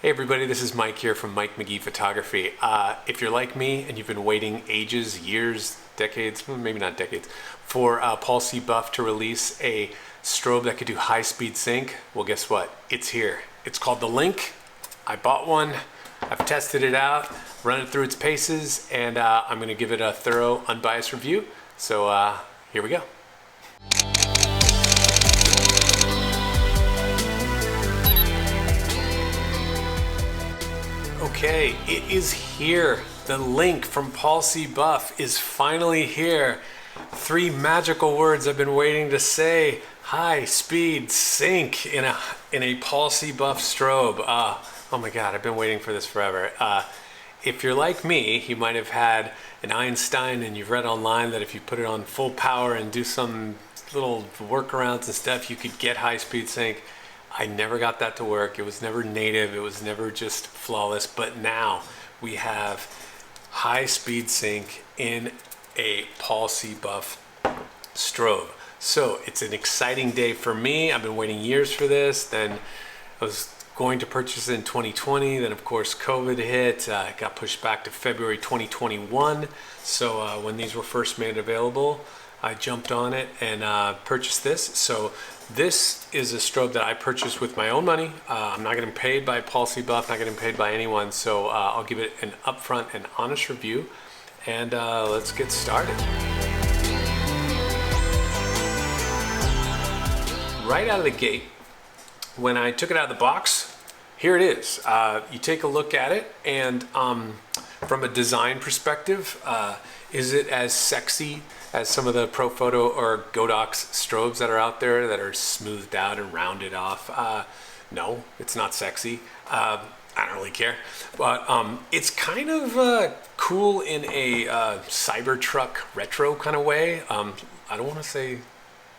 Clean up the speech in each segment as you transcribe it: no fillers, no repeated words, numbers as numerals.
Hey everybody, this is Mike here from Mike McGee Photography. If you're like me and you've been waiting ages, years, decades, well, maybe not decades, for Paul C. Buff to release a strobe that could do high-speed sync, well guess what? It's here. It's called the Link. I bought one, I've tested it out, run it through its paces, and I'm going to give it a thorough, unbiased review. So here we go. Okay, it is here. The Link from Paul C. Buff is finally here. 3 magical words I've been waiting to say. High speed sync in a Paul C. Buff strobe. Oh my God, I've been waiting for this forever. If you're like me, you might have had an Einstein and you've read online that if you put it on full power and do some little workarounds and stuff, you could get high speed sync. I never got that to work. It was never native. It was never just flawless. But now we have high speed sync in a Paul C. Buff strobe. So it's an exciting day for me. I've been waiting years for this. Then I was going to purchase it in 2020. Then of course COVID hit. It got pushed back to February 2021. So when these were first made available, I jumped on it and purchased this. So this is a strobe that I purchased with my own money. I'm not getting paid by Paul C. Buff, not getting paid by anyone. So I'll give it an upfront and honest review. And let's get started. Right out of the gate, when I took it out of the box, here it is. You take a look at it, and from a design perspective, is it as sexy as some of the Profoto or Godox strobes that are out there that are smoothed out and rounded off? No, it's not sexy. I don't really care. But it's kind of cool in a Cybertruck retro kind of way. I don't want to say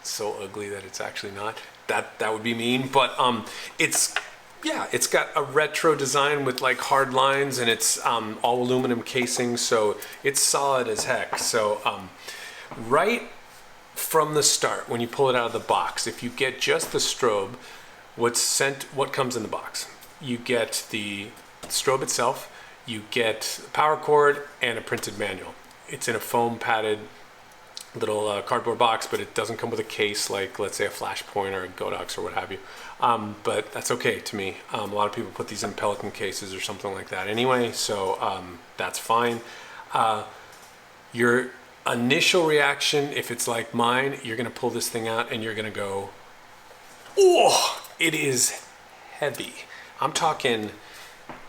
so ugly that it's actually not. That would be mean. But it's got a retro design with like hard lines, and it's all aluminum casing, so it's solid as heck. So right from the start, when you pull it out of the box, if you get just the strobe, what comes in the box? You get the strobe itself, you get a power cord, and a printed manual. It's in a foam padded little cardboard box, but it doesn't come with a case like, let's say, a Flashpoint or a Godox or what have you. But that's okay to me. A lot of people put these in Pelican cases or something like that anyway, so that's fine. Your initial reaction, if it's like mine, you're gonna pull this thing out and you're gonna go, oh, it is heavy. I'm talking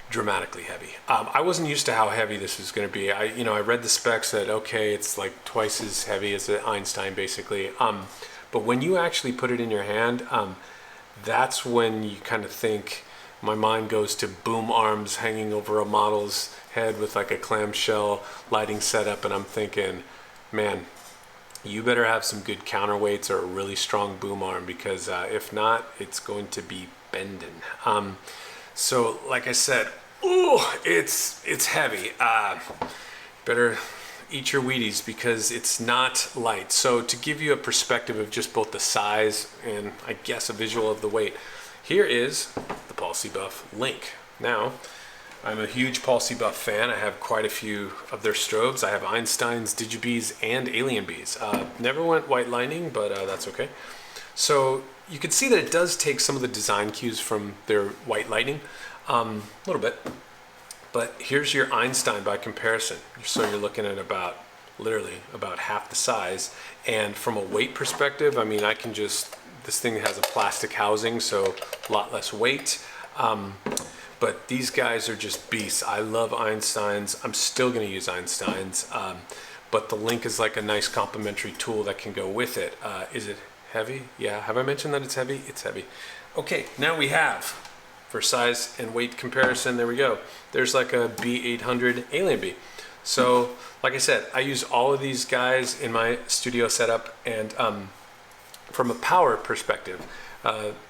dramatically heavy. I wasn't used to how heavy this was going to be. I read the specs that, okay, it's like twice as heavy as an Einstein basically. But when you actually put it in your hand, that's when you kind of think, my mind goes to boom arms hanging over a model's head with like a clamshell lighting setup, and I'm thinking, man, you better have some good counterweights or a really strong boom arm, because if not, it's going to be bending. So like I said, ooh, it's heavy. Better eat your Wheaties because it's not light. So to give you a perspective of just both the size and I guess a visual of the weight, here is the Paul C. Buff Link. Now, I'm a huge Paul C. Buff fan. I have quite a few of their strobes. I have Einsteins, DigiBees, and AlienBees. Never went white lining, but that's okay. So you can see that it does take some of the design cues from their white lighting, a little bit. But here's your Einstein by comparison. So you're looking at literally about half the size. And from a weight perspective, I mean, this thing has a plastic housing, so a lot less weight. But these guys are just beasts. I love Einsteins. I'm still gonna use Einsteins. But the Link is like a nice complementary tool that can go with it. Is it heavy? Yeah, have I mentioned that it's heavy? It's heavy. Okay, now we have, for size and weight comparison, there we go. There's like a B800 AlienBee. So, like I said, I use all of these guys in my studio setup, and from a power perspective,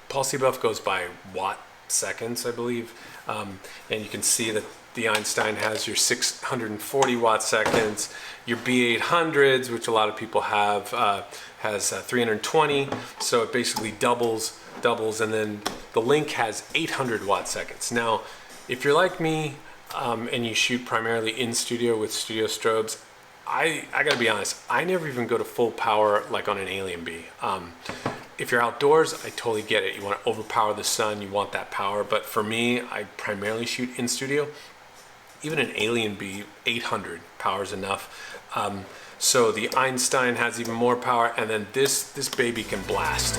Paul C. Buff goes by watt seconds, I believe, and you can see that the Einstein has your 640 watt seconds. Your B800s, which a lot of people have, has 320, so it basically doubles, and then the Link has 800 watt seconds. Now, if you're like me and you shoot primarily in studio with studio strobes, I gotta be honest, I never even go to full power like on an AlienBee. If you're outdoors, I totally get it. You want to overpower the sun, you want that power. But for me, I primarily shoot in studio. Even an AlienBee 800 power is enough. So the Einstein has even more power, and then this baby can blast.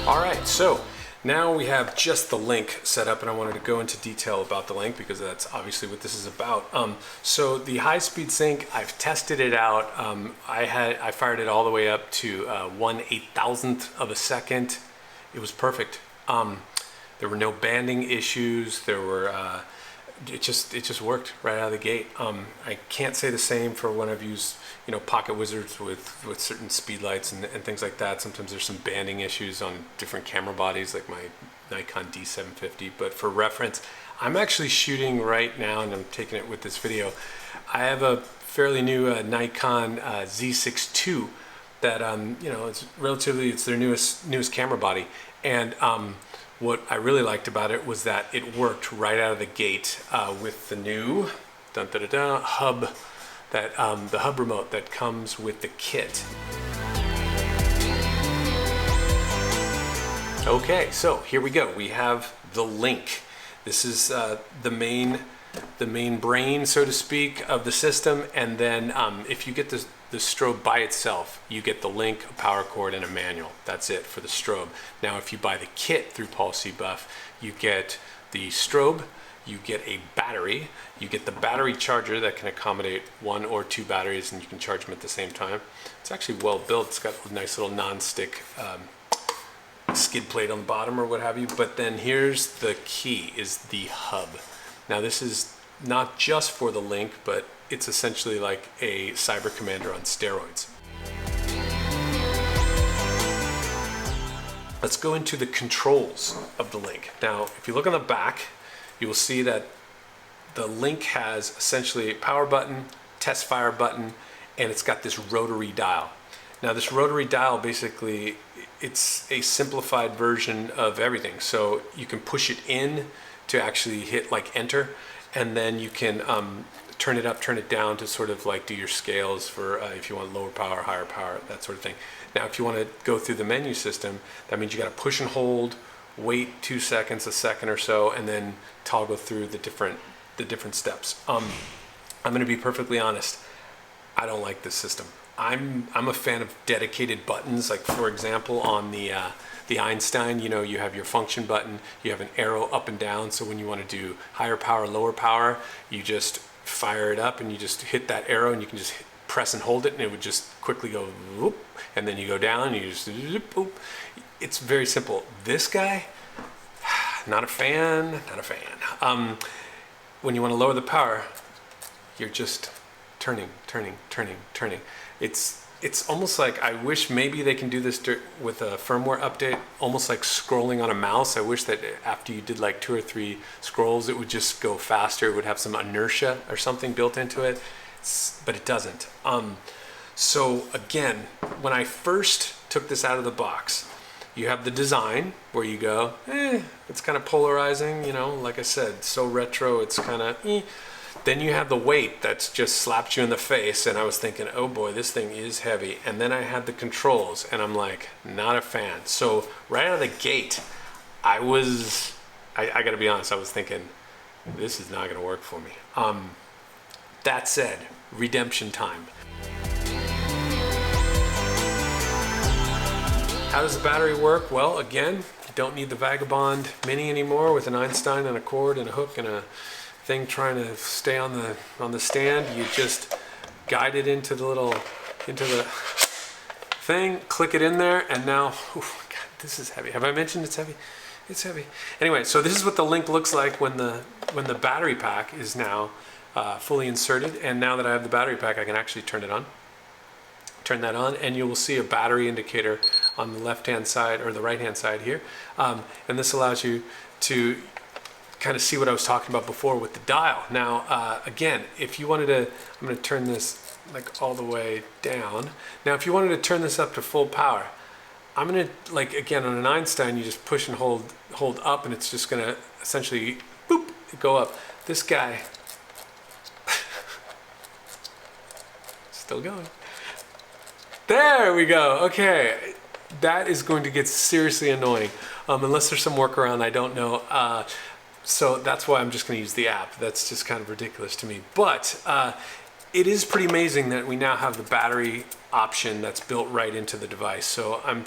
All right, so now we have just the link set up, and I wanted to go into detail about the link because that's obviously what this is about. So the high-speed sync, I've tested it out. I fired it all the way up to 1/8,000th of a second. It was perfect. There were no banding issues. There were it just worked right out of the gate. I can't say the same for when I've used PocketWizards with certain speed lights and things like that. Sometimes there's some banding issues on different camera bodies like my Nikon D750. But for reference, I'm actually shooting right now, and I'm taking it with this video. I have a fairly new Nikon Z6 II that it's their newest camera body, and what I really liked about it was that it worked right out of the gate with the new hub, the hub remote that comes with the kit. Okay, so here we go. We have the link. This is the main brain, so to speak, of the system, and then if you get the strobe by itself, you get the link, a power cord, and a manual. That's it for the strobe. Now if you buy the kit through Paul C. Buff, you get the strobe, you get a battery, you get the battery charger that can accommodate 1 or 2 batteries, and you can charge them at the same time. It's actually well built. It's got a nice little non-stick skid plate on the bottom or what have you. But then here's the key, is the hub. Now this is not just for the link, but it's essentially like a cyber commander on steroids. Let's go into the controls of the link. Now, if you look on the back, you will see that the link has essentially a power button, test fire button, and it's got this rotary dial. Now this rotary dial, basically, it's a simplified version of everything. So you can push it in to actually hit like enter, and then you can turn it up, turn it down to sort of like do your scales for if you want lower power, higher power, that sort of thing. Now if you want to go through the menu system, that means you got to push and hold, wait 2 seconds, a second or so, and then toggle through the different steps. I'm going to be perfectly honest, I don't like this system. I'm a fan of dedicated buttons, like for example on the Einstein, you have your function button, you have an arrow up and down, so when you want to do higher power, lower power, you just fire it up and you just hit that arrow, and you can just press and hold it, and it would just quickly go whoop, and then you go down and you just whoop. It's very simple. This guy, not a fan. When you want to lower the power, you're just turning. It's almost like, I wish maybe they can do this with a firmware update, almost like scrolling on a mouse. I wish that after you did like 2 or 3 scrolls, it would just go faster. It would have some inertia or something built into it, but it doesn't. So again, when I first took this out of the box, you have the design where you go, it's kind of polarizing, like I said, so retro, it's kind of Then you have the weight that's just slapped you in the face, and I was thinking, oh boy, this thing is heavy. And then I had the controls, and I'm like, not a fan. So right out of the gate, I gotta be honest, I was thinking, this is not gonna work for me. That said, redemption time. How does the battery work? Well, again, you don't need the Vagabond Mini anymore with an Einstein and a cord and a hook and a thing trying to stay on the stand. You just guide it into the thing, click it in there, and now, God, this is heavy. Have I mentioned it's heavy? It's heavy. Anyway, so this is what the link looks like when the battery pack is now fully inserted, and now that I have the battery pack, I can actually turn it on. Turn that on, and you will see a battery indicator on the left-hand side or the right-hand side here, and this allows you to kind of see what I was talking about before with the dial. Now, again, if you wanted to, I'm going to turn this like all the way down. Now, if you wanted to turn this up to full power, I'm gonna, like, again, on an Einstein, you just push and hold up, and it's just gonna essentially, boop, go up. This guy, still going. There we go, okay. That is going to get seriously annoying, unless there's some workaround, I don't know. So that's why I'm just gonna use the app. That's just kind of ridiculous to me. But it is pretty amazing that we now have the battery option that's built right into the device. So I'm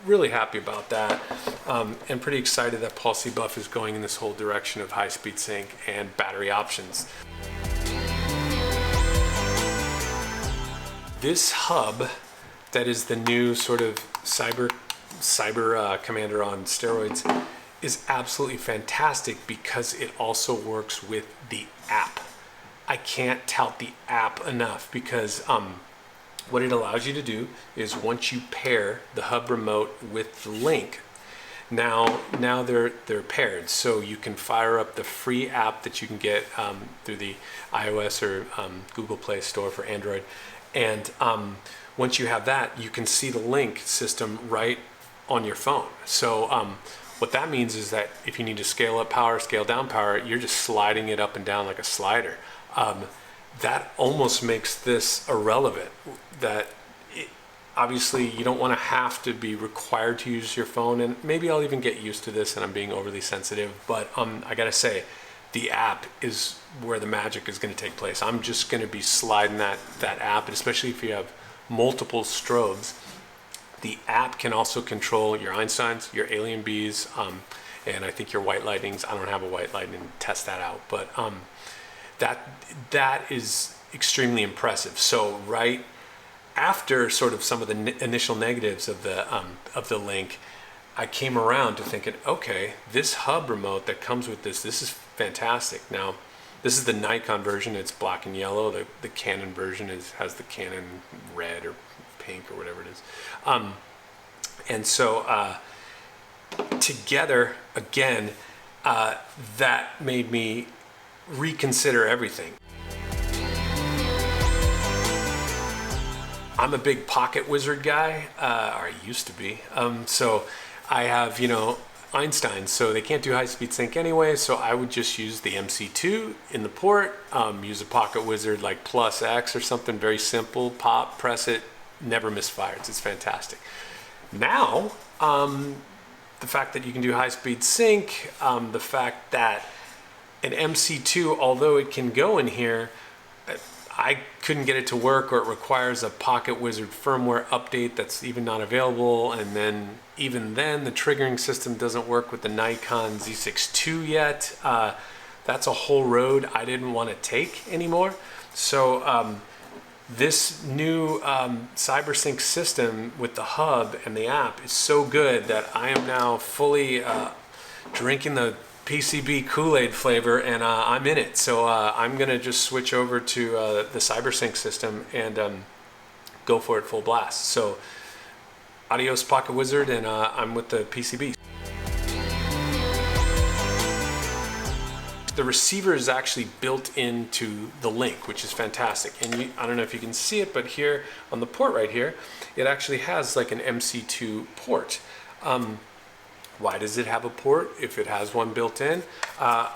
really happy about that, and pretty excited that PulseBuff is going in this whole direction of high-speed sync and battery options. This hub that is the new sort of cyber commander on steroids is absolutely fantastic because it also works with the app. I can't tout the app enough because what it allows you to do is once you pair the hub remote with the link, now they're paired, so you can fire up the free app that you can get through the iOS or Google Play Store for Android, and once you have that, you can see the link system right on your phone. So what that means is that if you need to scale up power, scale down power, you're just sliding it up and down like a slider. That almost makes this irrelevant. Obviously you don't want to have to be required to use your phone, and maybe I'll even get used to this and I'm being overly sensitive, but I gotta say, the app is where the magic is going to take place. I'm just going to be sliding that app, and especially if you have multiple strobes. The app can also control your Einsteins, your AlienBees, and I think your white lightnings. I don't have a white lightning, test that out, but that is extremely impressive. So right after sort of some of the initial negatives of the link, I came around to thinking, okay, this hub remote that comes with this is fantastic. Now, this is the Nikon version. It's black and yellow. The Canon version has the Canon red or pink or whatever it is. And so together, again, that made me reconsider everything. I'm a big PocketWizard guy, or I used to be. So I have, Einstein, so they can't do high-speed sync anyway, so I would just use the MC2 in the port, use a PocketWizard like plus X or something very simple, pop, press it, never misfires. It's fantastic. Now, the fact that you can do high-speed sync, the fact that an MC2, although it can go in here, I couldn't get it to work, or it requires a PocketWizard firmware update that's even not available, and then even then the triggering system doesn't work with the Nikon Z6 II yet. That's a whole road I didn't want to take anymore. So this new CyberSync system with the hub and the app is so good that I am now fully drinking the PCB Kool-Aid flavor, and I'm in it. So I'm gonna just switch over to the CyberSync system and go for it full blast. So adios PocketWizard, and I'm with the PCB. The receiver is actually built into the link, which is fantastic. And I don't know if you can see it, but here on the port right here, it actually has like an MC2 port. Why does it have a port if it has one built in? I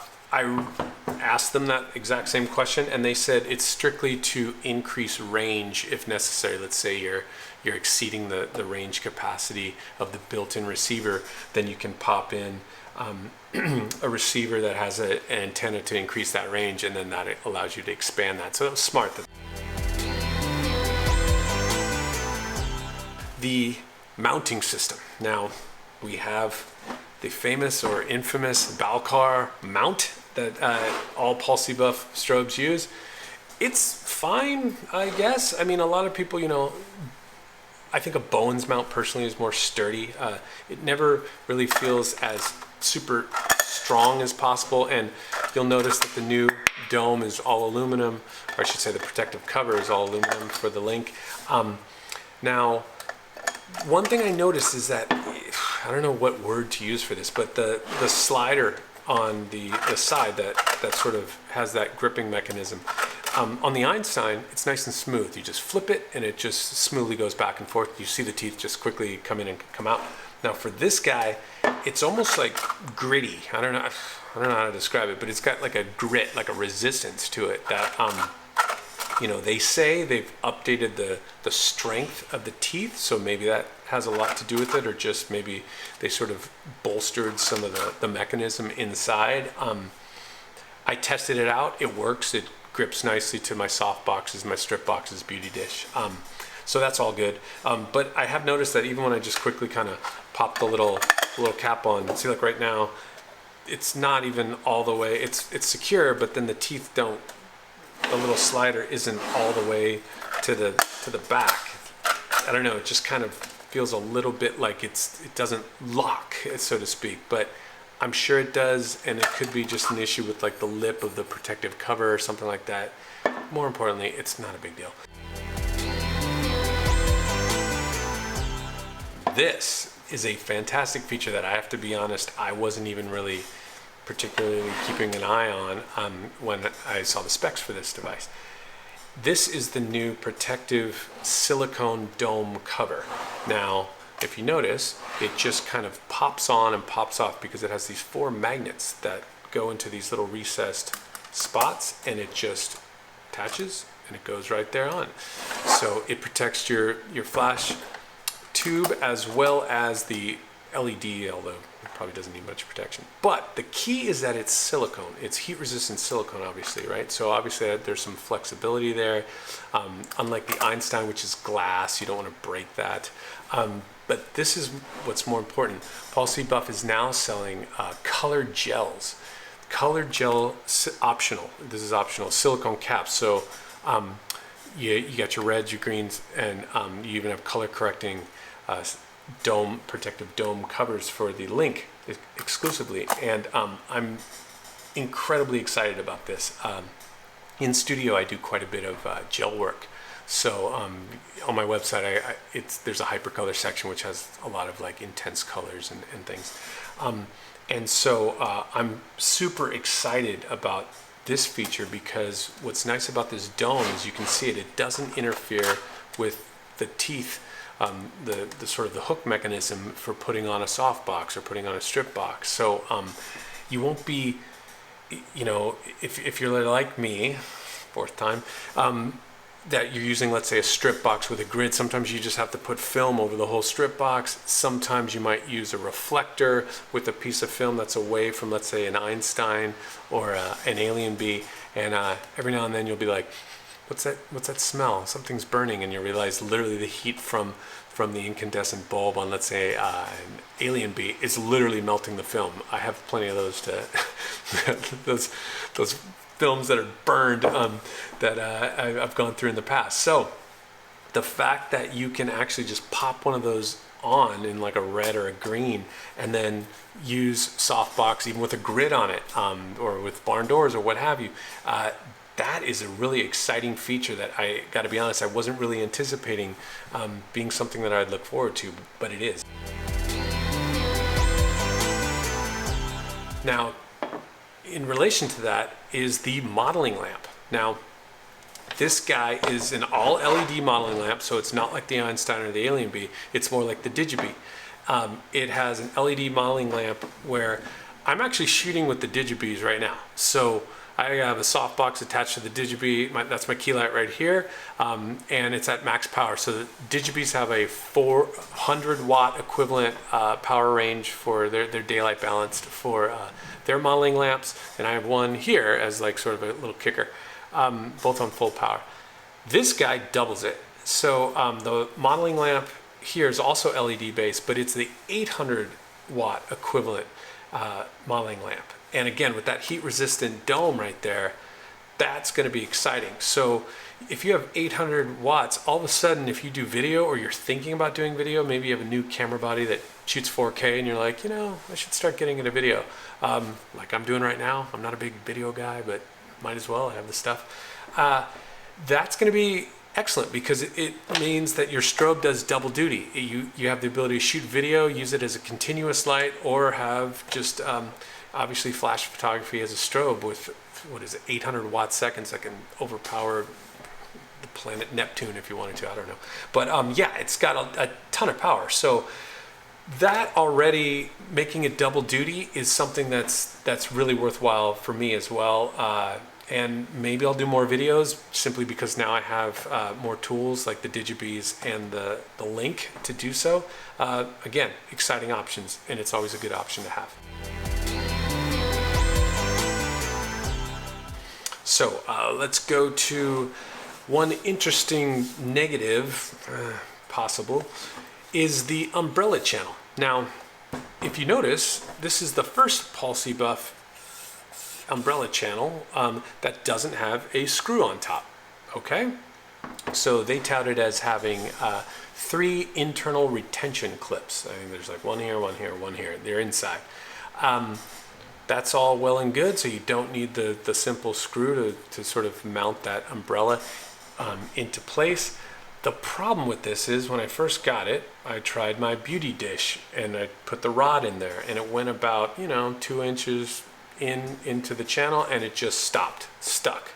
asked them that exact same question, and they said it's strictly to increase range if necessary. Let's say you're exceeding the range capacity of the built-in receiver, then you can pop in a receiver that has an antenna to increase that range, and then that allows you to expand that. So it was smart. The mounting system. Now, we have the famous or infamous Balcar Mount that all PulseBuff strobes use. It's fine, I guess. I mean, a lot of people, I think a Bowens mount personally is more sturdy. It never really feels as super strong as possible, and you'll notice that the new dome is all aluminum, or I should say the protective cover is all aluminum for the link. Now, one thing I noticed is that, I don't know what word to use for this, but the slider on the side that sort of has that gripping mechanism, On the Einstein, it's nice and smooth. You just flip it and it just smoothly goes back and forth. You see the teeth just quickly come in and come out. Now for this guy, it's almost like gritty. I don't know how to describe it, but it's got like a grit, like a resistance to it that, they say they've updated the strength of the teeth, so maybe that has a lot to do with it, or just maybe they sort of bolstered some of the mechanism inside. I tested it out. It works. It grips nicely to my soft boxes, my strip boxes, beauty dish. So that's all good. But I have noticed that even when I just quickly kind of pop the little cap on, see, like right now, it's not even all the way, it's secure, but then the teeth don't, the little slider isn't all the way to the back. I don't know, it just kind of feels a little bit like it doesn't lock, so to speak, but I'm sure it does, and it could be just an issue with like the lip of the protective cover or something like that. More importantly, it's not a big deal. This is a fantastic feature that I have to be honest, I wasn't even really particularly keeping an eye on when I saw the specs for this device. This is the new protective silicone dome cover. Now, if you notice, it just kind of pops on and pops off because it has these 4 magnets that go into these little recessed spots, and it just attaches and it goes right there on. So it protects your flash tube as well as the LED, although it probably doesn't need much protection. But the key is that it's silicone. It's heat resistant silicone, obviously, right? So obviously there's some flexibility there. Unlike the Einstein, which is glass, you don't want to break that. But this is what's more important. Policy Buff is now selling colored gels. Colored gel optional. This is optional. Silicone caps. So you got your reds, your greens, and you even have color correcting protective dome covers for the Link exclusively. And I'm incredibly excited about this. In studio, I do quite a bit of gel work. So on my website, there's a hypercolor section which has a lot of like intense colors and things. And so I'm super excited about this feature because what's nice about this dome is you can see it doesn't interfere with the teeth, the sort of the hook mechanism for putting on a soft box or putting on a strip box. So you won't be, if you're like me, 4th time, that you're using, let's say, a strip box with a grid. Sometimes you just have to put film over the whole strip box. Sometimes you might use a reflector with a piece of film that's away from, let's say, an Einstein or an AlienBee. And every now and then you'll be like, what's that smell? Something's burning, and you realize literally the heat from the incandescent bulb on, let's say, an AlienBee is literally melting the film. I have plenty of those those films that are burned that I've gone through in the past. So the fact that you can actually just pop one of those on in like a red or a green and then use softbox even with a grid on it, or with barn doors or what have you, that is a really exciting feature that I got to be honest, I wasn't really anticipating being something that I'd look forward to, but it is. Now, in relation to that is the modeling lamp. Now, this guy is an all LED modeling lamp, so it's not like the Einstein or the AlienBee, it's more like the DigiBee. It has an LED modeling lamp where I'm actually shooting with the DigiBees right now. So I have a softbox attached to the DigiBee, that's my key light right here, and it's at max power. So the DigiBees have a 400 watt equivalent power range for their daylight balanced for their modeling lamps, and I have one here as like sort of a little kicker, both on full power. This guy doubles it. So the modeling lamp here is also LED based, but it's the 800 watt equivalent modeling lamp. And again, with that heat resistant dome right there, that's going to be exciting. So if you have 800 watts, all of a sudden, if you do video or you're thinking about doing video, maybe you have a new camera body that shoots 4K and you're like, I should start getting into video. Like I'm doing right now. I'm not a big video guy, but might as well. I have the stuff. That's going to be excellent because it means that your strobe does double duty. You have the ability to shoot video, use it as a continuous light, or have just Obviously, flash photography has a strobe with, what is it, 800 watt seconds that can overpower the planet Neptune if you wanted to, I don't know. But yeah, it's got a ton of power. So that already making it double duty is something that's really worthwhile for me as well. And maybe I'll do more videos simply because now I have more tools like the DigiBees and the link to do so. Again, exciting options, and it's always a good option to have. So let's go to one interesting negative, possible, is the umbrella channel. Now, if you notice, this is the first PulseBuff umbrella channel that doesn't have a screw on top, okay? So they touted as having 3 internal retention clips. I think there's like one here, one here, one here. They're inside. That's all well and good, so you don't need the simple screw to sort of mount that umbrella into place. The problem with this is when I first got it, I tried my beauty dish and I put the rod in there and it went about, 2 inches into the channel and it just stuck.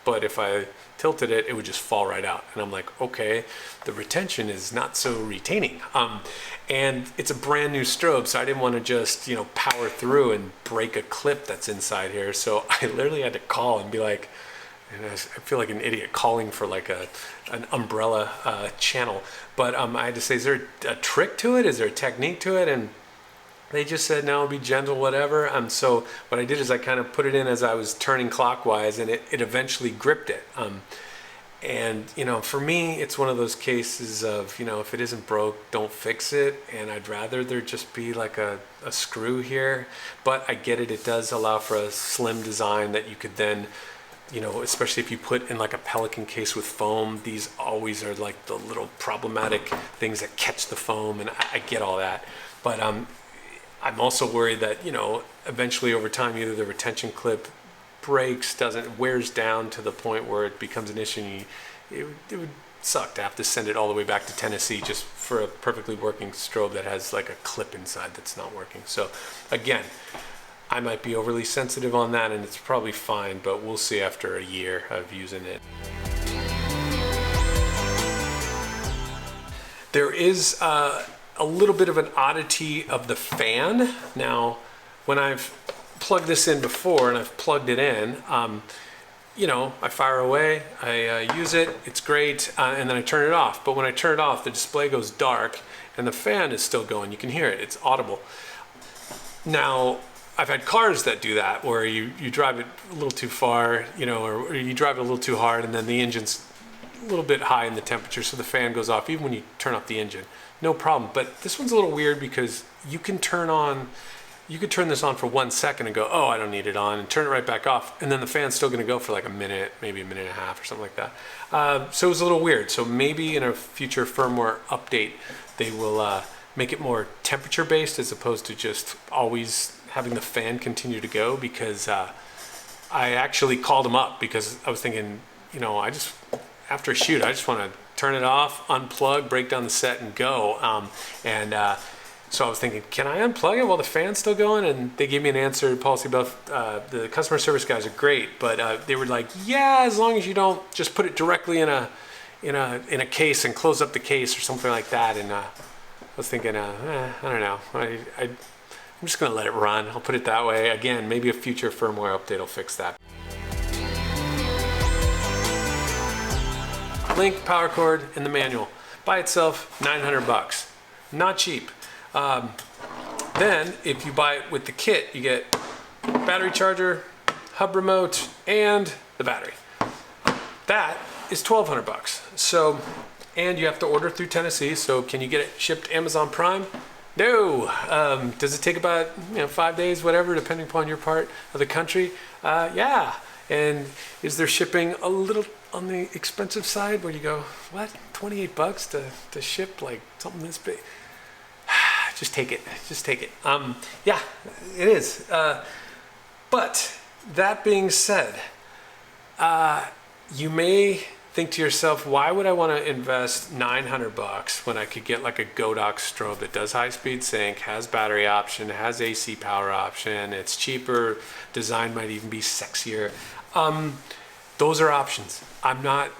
But if I tilted it, it would just fall right out. And I'm like, okay, the retention is not so retaining. And it's a brand new strobe, so I didn't want to just, power through and break a clip that's inside here. So I literally had to call and be like, and I feel like an idiot calling for like an umbrella channel. But I had to say, is there a trick to it? Is there a technique to it? And they just said, no, be gentle, whatever. So what I did is I kind of put it in as I was turning clockwise, and it eventually gripped it. And, for me, it's one of those cases of, if it isn't broke, don't fix it. And I'd rather there just be like a screw here. But I get it. It does allow for a slim design that you could then, especially if you put in like a Pelican case with foam, these always are like the little problematic things that catch the foam. And I get all that. But I'm also worried that, eventually over time, either the retention clip breaks, wears down to the point where it becomes an issue. It would suck to have to send it all the way back to Tennessee just for a perfectly working strobe that has like a clip inside that's not working. So again, I might be overly sensitive on that and it's probably fine, but we'll see after a year of using it. There is a little bit of an oddity of the fan. Now, when I've plugged this in before and I've plugged it in, I fire away, I use it, it's great, and then I turn it off. But when I turn it off, the display goes dark and the fan is still going. You can hear it, it's audible. Now, I've had cars that do that where you drive it a little too far, or you drive it a little too hard and then the engine's a little bit high in the temperature, so the fan goes off even when you turn off the engine. No problem. But this one's a little weird because you could turn this on for 1 second and go, oh, I don't need it on, and turn it right back off, and then the fan's still going to go for like a minute, maybe a minute and a half or something like that. So it was a little weird. So maybe in a future firmware update, they will make it more temperature based as opposed to just always having the fan continue to go, because I actually called them up because I was thinking, after a shoot, I just want to turn it off, unplug, break down the set and go. So I was thinking, can I unplug it while the fan's still going? And they gave me an answer, PulseBuff. The customer service guys are great, but they were like, yeah, as long as you don't just put it directly in a case and close up the case or something like that. And I was thinking, I don't know. I'm just gonna let it run. I'll put it that way. Again, maybe a future firmware update will fix that. Link, power cord, and the manual. By itself, $900. Not cheap. Then, if you buy it with the kit, you get battery charger, hub remote, and the battery. That is $1,200. So, and you have to order through Tennessee. So, can you get it shipped Amazon Prime? No. Does it take about 5 days, whatever, depending upon your part of the country? Yeah. And is there shipping a little on the expensive side where you go, what, $28 to ship like something this big? Just take it. Just take it. Yeah, it is. But that being said, you may think to yourself, why would I want to invest 900 bucks when I could get like a Godox strobe that does high-speed sync, has battery option, has AC power option, it's cheaper, design might even be sexier. Those are options. I'm not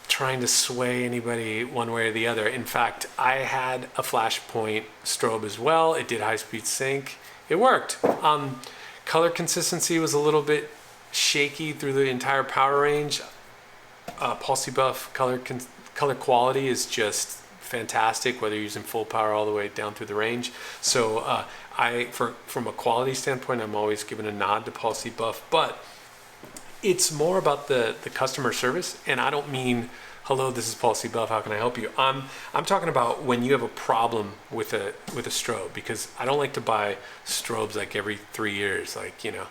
trying to sway anybody one way or the other. In fact, I had a Flashpoint strobe as well. It did high-speed sync. It worked. Color consistency was a little bit shaky through the entire power range. Pulse buff color quality is just fantastic, whether you're using full power all the way down through the range. So from a quality standpoint, I'm always giving a nod to Pulse buff, but it's more about the customer service. And I don't mean, hello, this is Pulse buff, how can I help you? I'm talking about when you have a problem with a strobe, because I don't like to buy strobes like every 3 years. Like, you know,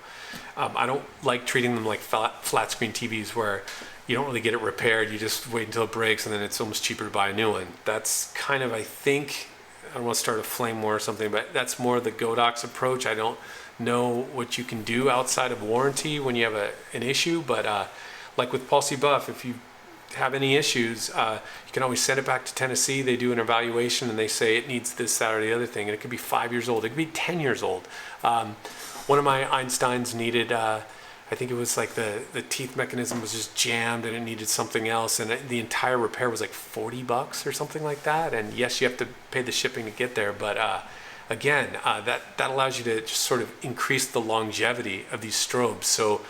I don't like treating them like flat screen TVs where you don't really get it repaired. You just wait until it breaks and then it's almost cheaper to buy a new one. That's kind of, I think, I don't want to start a flame war or something, but that's more the Godox approach. I don't know what you can do outside of warranty when you have an issue, but like with Pulse buff, if you have any issues, you can always send it back to Tennessee. They do an evaluation and they say it needs this, that, or the other thing. And it could be 5 years old. It could be 10 years old. One of my Einsteins needed, I think it was like the teeth mechanism was just jammed and it needed something else. And the entire repair was like 40 bucks or something like that. And yes, you have to pay the shipping to get there. But again, that allows you to just sort of increase the longevity of these strobes. So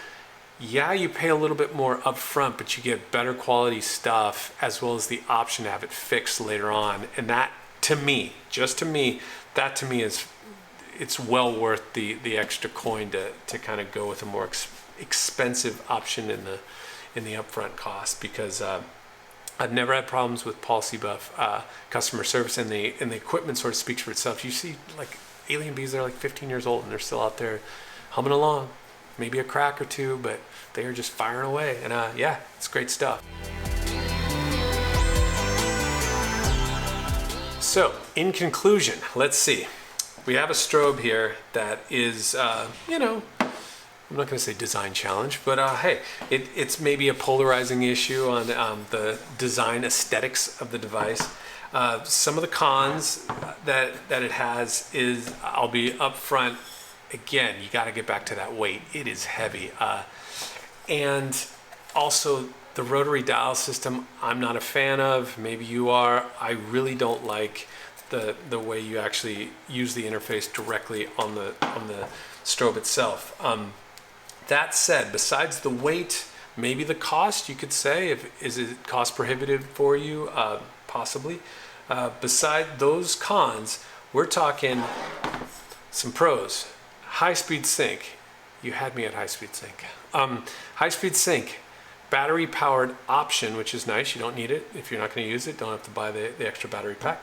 yeah, you pay a little bit more upfront, but you get better quality stuff as well as the option to have it fixed later on. And that, to me, just to me, that to me is, it's well worth the extra coin to kind of go with a more expensive option in the upfront cost, because I've never had problems with Pulse buff customer service, and the equipment sort of speaks for itself. You see like AlienBees that are like 15 years old and they're still out there humming along. Maybe a crack or two, but they are just firing away. And yeah, it's great stuff. So in conclusion, let's see. We have a strobe here that is, you know, I'm not going to say design challenge, but hey, it's maybe a polarizing issue on the design aesthetics of the device. Some of the cons that it has is, I'll be upfront, again, you got to get back to that weight. It is heavy. And also the rotary dial system, I'm not a fan of. Maybe you are. I really don't like the way you actually use the interface directly on the strobe itself. That said, besides the weight, maybe the cost, you could say, is it cost prohibitive for you? Possibly. Beside those cons, we're talking some pros. High-speed sync. You had me at high-speed sync. High-speed sync, battery-powered option, which is nice. You don't need it if you're not going to use it. Don't have to buy the extra battery pack.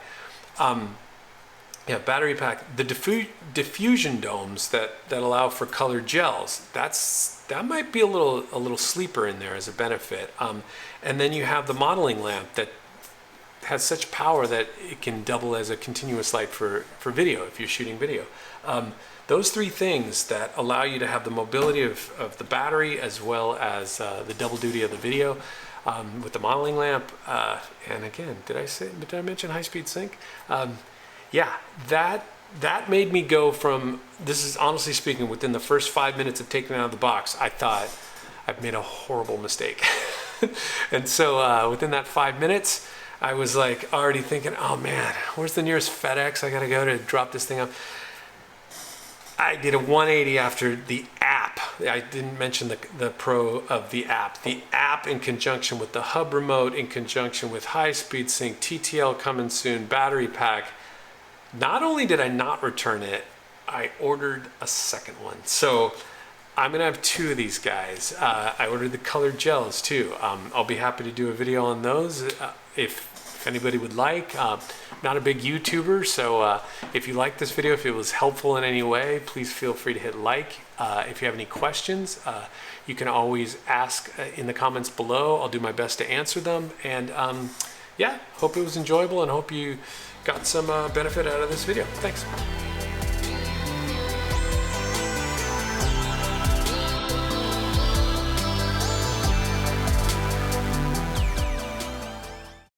Yeah, battery pack. The diffusion domes that allow for colored gels. That might be a little sleeper in there as a benefit. And then you have the modeling lamp that has such power that it can double as a continuous light for video if you're shooting video. Those three things that allow you to have the mobility of the battery as well as the double duty of the video with the modeling lamp. And again, did I mention high-speed sync? Yeah, that made me go from, this is honestly speaking, within the first 5 minutes of taking it out of the box, I thought I've made a horrible mistake. And so within that 5 minutes, I was like already thinking, oh man, where's the nearest FedEx I gotta go to drop this thing off? I did a 180 after the app. I didn't mention the pro of the app. The app in conjunction with the hub remote, in conjunction with high-speed sync, TTL coming soon, battery pack. Not only did I not return it, I ordered a second one. So I'm gonna have two of these guys. I ordered the colored gels too. I'll be happy to do a video on those if anybody would like. Not a big YouTuber, so if you like this video, if it was helpful in any way, please feel free to hit like. If you have any questions, you can always ask in the comments below. I'll do my best to answer them. And yeah, hope it was enjoyable and hope you got some benefit out of this video. Thanks.